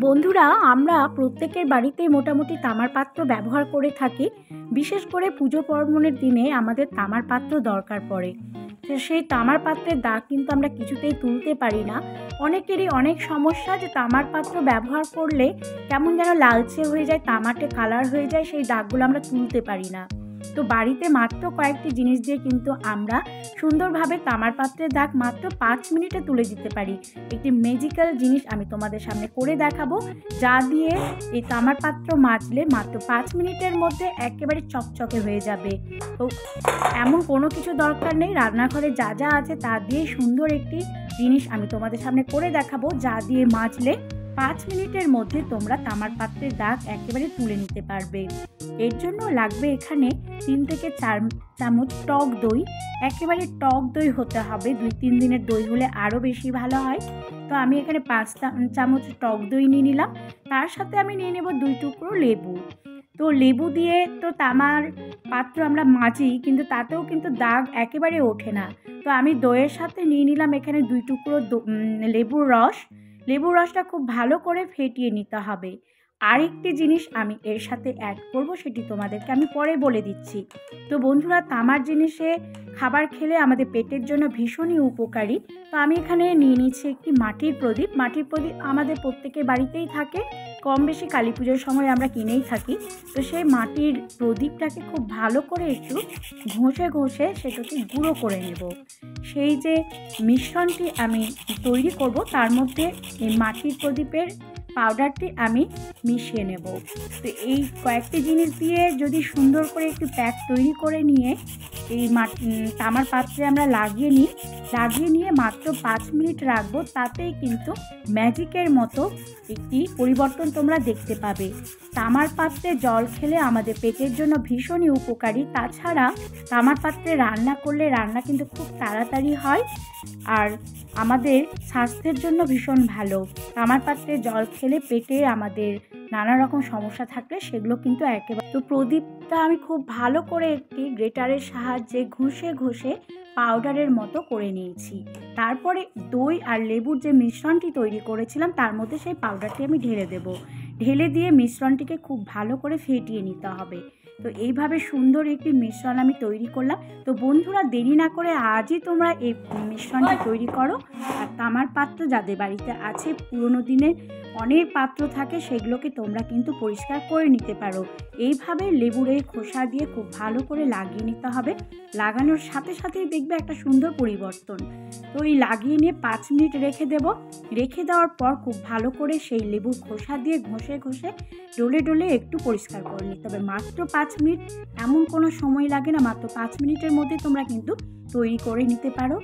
বন্ধুরা, আমরা প্রত্যেকের বাড়িতেই মোটামুটি তামার পাত্র ব্যবহার করে থাকি। বিশেষ করে পুজো পার্বণের দিনে আমাদের তামার পাত্র দরকার পড়ে। তো সেই তামার পাত্রের দাগ কিন্তু আমরা কিছুতেই তুলতে পারি না। অনেকেরই অনেক সমস্যা যে তামার পাত্র ব্যবহার করলে কেমন যেন লালচে হয়ে যায়, তামাটে কালার হয়ে যায়, সেই দাগগুলো আমরা তুলতে পারি না। তো বাড়িতে মাত্র কয়েকটি জিনিস দিয়ে কিন্তু আমরা সুন্দরভাবে তামার পাত্রের দাগ মাত্র 5 মিনিটে তুলে দিতে পারি। একটি ম্যাজিক্যাল জিনিস আমি তোমাদের সামনে করে দেখাবো, যা দিয়ে এই তামার পাত্র মাজলে মাত্র 5 মিনিটের মধ্যে একেবারে চকচকে হয়ে যাবে। তো এমন কোনো কিছু দরকার নেই, রান্নাঘরে যা যা আছে তা দিয়ে সুন্দর একটি জিনিস আমি তোমাদের সামনে করে দেখাবো, যা দিয়ে মাজলে 5 মিনিটের মধ্যে তোমরা তামার পাত্রের দাগ একেবারে তুলে নিতে পারবে। এর জন্য লাগবে এখানে 3 থেকে 4 চামচ টক দই। একেবারে টক দই হতে হবে, 2-3 দিনের দই হলে আরও বেশি ভালো হয়। তো আমি এখানে 5 চামচ টক দই নিয়ে নিলাম। তার সাথে আমি নিয়ে নেব 2 টুকরো লেবু। তো লেবু দিয়ে তো তামার পাত্র আমরা মাজি, কিন্তু তাতেও কিন্তু দাগ একেবারে ওঠে না। তো আমি দইয়ের সাথে নিয়ে নিলাম এখানে 2 টুকরো লেবুর রস। লেবুর রসটা খুব ভালো করে ফেটিয়ে নিতে হবে। আরেকটি জিনিস আমি এর সাথে অ্যাড করব, সেটি তোমাদেরকে আমি পরে বলে দিচ্ছি। তো বন্ধুরা, তামার জিনিসে খাবার খেলে আমাদের পেটের জন্য ভীষণই উপকারী। তো আমি এখানে নিয়ে নিচ্ছি একটি মাটির প্রদীপ। মাটির প্রদীপ আমাদের প্রত্যেকের বাড়িতেই থাকে, কম বেশি কালী পুজোর সময় আমরা কিনেই থাকি। তো সেই মাটির প্রদীপটাকে খুব ভালো করে একটু ঘষে ঘষে সেটাকে গুঁড়ো করে নেব। সেই যে মিশ্রণটি আমি তৈরি করব, তার মধ্যে এই মাটির প্রদীপের পাউডারটি আমি মিশিয়ে নেব। তো এই কয়েকটি জিনিস দিয়ে যদি সুন্দর করে একটু প্যাক তৈরি করে নিয়ে এই তামার পাত্রে আমরা লাগিয়ে নিয়ে মাত্র 5 মিনিট রাখবো, তাতেই কিন্তু ম্যাজিকের মতো একটি পরিবর্তন তোমরা দেখতে পাবে। তামার পাত্রে জল খেলে আমাদের পেটের জন্য ভীষণই উপকারী। তাছাড়া তামার পাত্রে রান্না করলে রান্না কিন্তু খুব তাড়াতাড়ি হয়, আর আমাদের স্বাস্থ্যের জন্য ভীষণ ভালো। তামার পাত্রে জল খেলে পেটে আমাদের নানা রকম সমস্যা থাকলে সেগুলো কিন্তু একেবারে। তো প্রদীপটা আমি খুব ভালো করে একটি গ্রেটারের সাহায্যে ঘষে ঘষে পাউডারের মতো করে নিয়েছি। তারপরে দই আর লেবুর যে মিশ্রণটি তৈরি করেছিলাম তার মধ্যে সেই পাউডারটি আমি ঢেলে দেব। ঢেলে দিয়ে মিশ্রণটিকে খুব ভালো করে ফেটিয়ে নিতে হবে। তো এইভাবে সুন্দর একটি মিশ্রণ আমি তৈরি করলাম। তো বন্ধুরা, দেরি না করে আজই তোমরা এই মিশ্রণটি তৈরি করো। আর তামার পাত্র যাদের বাড়িতে আছে, পুরনো দিনের অনেক পাত্র থাকে, সেগুলোকে তোমরা কিন্তু পরিষ্কার করে নিতে পারো। এইভাবে লেবুর এই খোসা দিয়ে খুব ভালো করে লাগিয়ে নিতে হবে। লাগানোর সাথে সাথেই দেখবে একটা সুন্দর পরিবর্তন। তো এই লাগিয়ে নিয়ে 5 মিনিট রেখে দেব। রেখে দেওয়ার পর খুব ভালো করে সেই লেবুর খোসা দিয়ে ঘষে ঘষে ডলে ডলে একটু পরিষ্কার করে নিতে হবে। মাত্র 5 মিনিট, এমন কোনো সময় লাগে না, মাত্র 5 মিনিটের মধ্যে তোমরা কিন্তু তৈরি করে নিতে পারো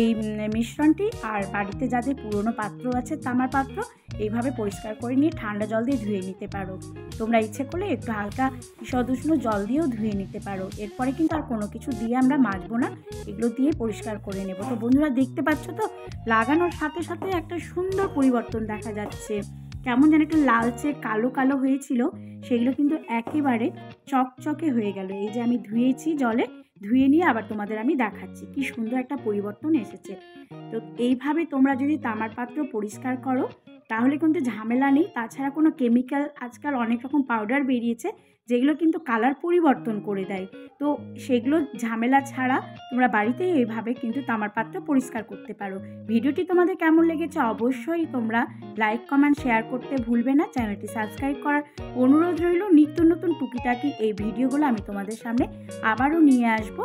এই মিশ্রণটি। আর বাড়িতে যাদের পুরনো পাত্র আছে, তামার পাত্র, এইভাবে পরিষ্কার করে নিয়ে ঠান্ডা জল দিয়ে ধুয়ে নিতে পারো। তোমরা ইচ্ছে করলে একটু হালকা ঈষদ উষ্ণ জল দিয়েও ধুয়ে নিতে পারো। এরপরে কিন্তু আর কোনো কিছু দিয়ে আমরা মাজবো না, এগুলো দিয়ে পরিষ্কার করে নেব। তো বন্ধুরা, দেখতে পাচ্ছ তো, লাগানোর সাথে সাথে একটা সুন্দর পরিবর্তন দেখা যাচ্ছে। কেমন যেন একটা লালচে কালো কালো হয়েছিল, সেগুলো কিন্তু একেবারে চকচকে হয়ে গেল। এই যে আমি ধুয়েছি, জলে ধুয়ে নিয়ে আবার তোমাদের আমি দেখাচ্ছি কি সুন্দর একটা পরিবর্তন এসেছে। তো এইভাবে তোমরা যদি তামার পাত্র পরিষ্কার করো তাহলে কিন্তু ঝামেলা নেই। তাছাড়া কোনো কেমিক্যাল, আজকাল অনেক রকম পাউডার বেরিয়েছে যেগুলো কিন্তু কালার পরিবর্তন করে দেয়। তো সেগুলো ঝামেলা ছাড়া তোমরা বাড়িতেই এইভাবে কিন্তু তামার পাত্র পরিষ্কার করতে পারো। ভিডিওটি তোমাদের কেমন লেগেছে অবশ্যই তোমরা লাইক, কমেন্ট, শেয়ার করতে ভুলবে না। চ্যানেলটি সাবস্ক্রাইব করার অনুরোধ রইল। নিত্য নতুন টুকিটাকি এই ভিডিওগুলো আমি তোমাদের সামনে আবারও নিয়ে আসবো।